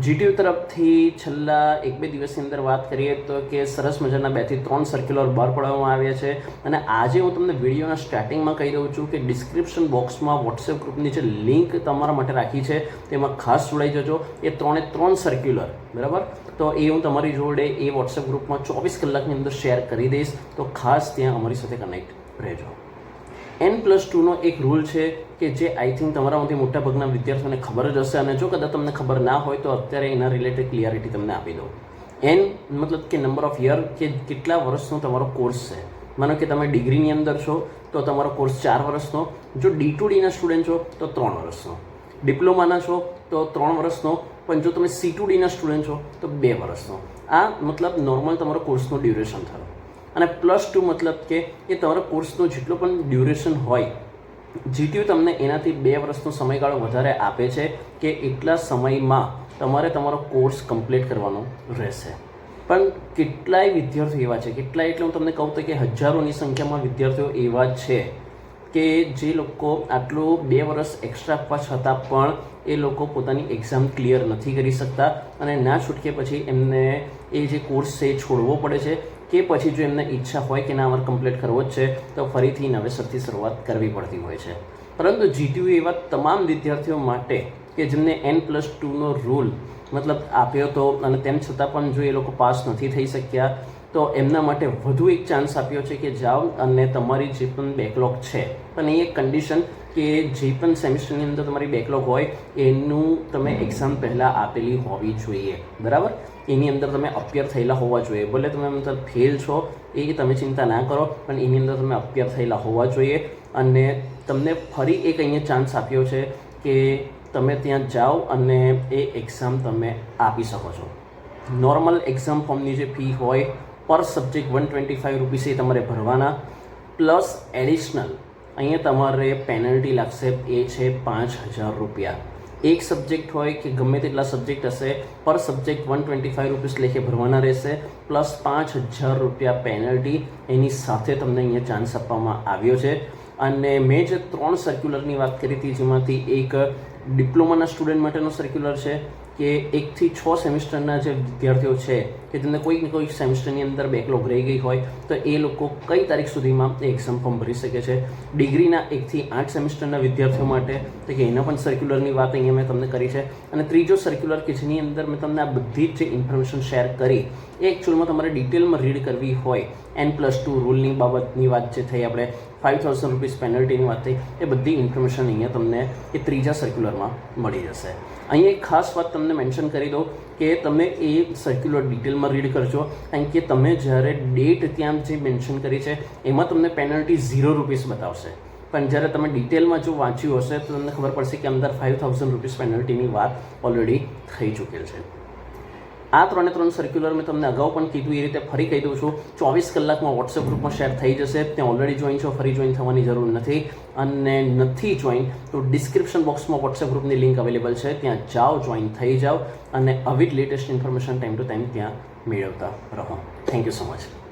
GTU તરફથી છેલ્લા 1-2 દિવસની અંદર વાત કરીએ તો કે સરસ મજાના 2 થી 3 સર્ક્યુલર બહાર પાડવામાં આવ્યા છે અને આજે હું તમને વિડીયોના સ્ટાર્ટિંગમાં કહી દઉં છું કે ડિસ્ક્રિપ્શન બોક્સમાં વોટ્સએપ ગ્રુપની જે લિંક તમારા માટે રાખી છે તેમાં ખાસ જોડાઈ જજો. એ 3 સર્ક્યુલર બરાબર, તો એ હું તમારી જોડે એ વોટ્સએપ ગ્રુપમાં 24 કલાકની અંદર શેર કરી દઈશ, તો ખાસ ત્યાં અમારી સાથે કનેક્ટ રહેજો. N+2નો એક રૂલ છે કે જે આઈ થિંક તમારામાંથી મોટાભાગના વિદ્યાર્થીઓને ખબર જ હશે, અને જો કદાચ તમને ખબર ના હોય તો અત્યારે એના રિલેટેડ ક્લિયરિટી તમને આપી દઉં. N મતલબ કે નંબર ઓફ યર, કે કેટલા વર્ષનો તમારો કોર્સ છે. માનો કે તમે ડિગ્રીની અંદર છો તો તમારો કોર્સ 4 વર્ષનો, જો D2Dના સ્ટુડન્ટ છો તો 3 વર્ષનો, ડિપ્લોમાના છો તો 3 વર્ષનો, પણ જો તમે C2Dના સ્ટુડન્ટ છો તો 2 વર્ષનો. આ મતલબ નોર્મલ તમારો કોર્સનો ડ્યુરેશન થયો. અને +2 મતલબ કે એ તમારા કોર્સનો જેટલો પણ ડ્યુરેશન હોય, જીટીયુ તમને એનાથી 2 વર્ષનો સમયગાળો વધારે આપે છે કે એટલા સમયમાં તમારે તમારો કોર્સ કમ્પ્લીટ કરવાનો રહેશે. પણ કેટલાય વિદ્યાર્થીઓ એવા છે, કેટલાય એટલે હું તમને કહું તો કે હજારોની સંખ્યામાં વિદ્યાર્થીઓ એવા છે કે જે લોકો આટલું 2 વર્ષ એક્સ્ટ્રા આપવા છતાં પણ એ લોકો પોતાની એક્ઝામ ક્લિયર નથી કરી શકતા અને ના છૂટકે પછી એમને એ જે કોર્સ છે એ છોડવો પડે છે, કે પછી જો એમને ઈચ્છા હોય કે ના અમારે કમ્પ્લીટ કરવો જ છે તો ફરીથી નવેસરથી શરૂઆત કરવી પડતી હોય છે. પરંતુ જીટીયુ એવા તમામ વિદ્યાર્થીઓ માટે કે જેમને N+2નો રૂલ મતલબ આપ્યો હતો અને તેમ છતાં પણ જો એ લોકો પાસ નથી થઈ શક્યા, તો એમના માટે વધુ એક ચાન્સ આપ્યો છે કે જાઓ અને તમારી જે પણ બેકલોગ છે, પણ એ એક કન્ડિશન કે જે પણ સેમિસ્ટરની અંદર તમારી બેકલોગ હોય એનું તમે એક્ઝામ પહેલાં આપેલી હોવી જોઈએ, બરાબર. એની અંદર તમે અપિયર થયેલા હોવા જોઈએ. ભલે તમે મતલબ ફેલ છો એ તમે ચિંતા ના કરો, પણ એની અંદર તમે અપિયર થયેલા હોવા જોઈએ. અને તમને ફરી એક અહીંયા ચાન્સ આપ્યો છે કે તમે ત્યાં જાઓ અને એ એક્ઝામ તમે આપી શકો છો. નોર્મલ એક્ઝામ ફોર્મની જે ફી હોય પર સબ્જેક્ટ 125 રૂપીસ એ તમારે ભરવાના, પ્લસ એડિશનલ અહીંયા તમારે પેનલ્ટી લાગશે, એ છે 5000 રૂપિયા. એક સબ્જેક્ટ હોય કે ગમે તેટલા સબ્જેક્ટ હશે, પર સબ્જેક્ટ 125 રૂપીસ લેખે ભરવાના રહેશે, પ્લસ 5000 રૂપિયા પેનલ્ટી. એની સાથે તમને અહીંયા ચાન્સ આપવામાં આવ્યો છે. અને મેં જે 3 સર્ક્યુલરની વાત કરી હતી, જેમાંથી એક ડિપ્લોમાના સ્ટુડન્ટ માટેનો સર્ક્યુલર છે કે 1 થી 6 સેમિસ્ટરના જે વિદ્યાર્થીઓ છે કે જેમને કોઈક ને કોઈક સેમિસ્ટરની અંદર બેકલોગ રહી ગઈ હોય તો એ લોકો કઈ તારીખ સુધીમાં એ એક્ઝામ ફોર્મ ભરી શકે છે. ડિગ્રીના 1 થી 8 સેમિસ્ટરના વિદ્યાર્થીઓ માટે તો કે એના પણ સર્ક્યુલરની વાત અહીંયા મેં તમને કરી છે. અને ત્રીજો સર્ક્યુલર કે જેની અંદર મેં તમને આ બધી જ જે ઇન્ફોર્મેશન શેર કરી એ એકચ્યુઅલમાં તમારે ડિટેલમાં રીડ કરવી હોય, N+2 રૂલની બાબતની વાત જે થઈ, આપણે 5000 રૂપીસ પેનલ્ટીની વાત થઈ, એ બધી ઇન્ફોર્મેશન અહીંયા તમને એ ત્રીજા સર્ક્યુલરમાં મળી જશે. અહીંયા એક ખાસ વાત તમને મેન્શન કરી દઉં કે તમે એ સર્ક્યુલર ડિટેલમાં રીડ કરજો, કારણ કે તમે જ્યારે ડેટ ત્યાં જે મેન્શન કરી છે એમાં તમને પેનલ્ટી 0 રૂપીસ બતાવશે, પણ જ્યારે તમે ડિટેલમાં જો વાંચ્યું હશે તો તમને ખબર પડશે કે અંદર 5000 રૂપીસ પેનલ્ટીની વાત ઓલરેડી થઈ ચૂકેલ છે. આ 3 સર્ક્યુલર મેં તમને અગાઉ પણ કીધું એ રીતે ફરી કહી દઉં છું. 24 કલાકમાં વોટ્સએપ ગ્રુપમાં શેર થઈ જશે. ત્યાં ઓલરેડી જોઈન છો, ફરી જોઈન થવાની જરૂર નથી. અને નથી જોઈન તો ડિસ્ક્રિપ્શન બોક્સમાં વોટ્સએપ ગ્રુપની લિંક અવેલેબલ છે, ત્યાં જાઓ, જોઈન થઈ જાઓ અને આવી જ latest information time to time ત્યાં મેળવતા રહો. Thank you so much.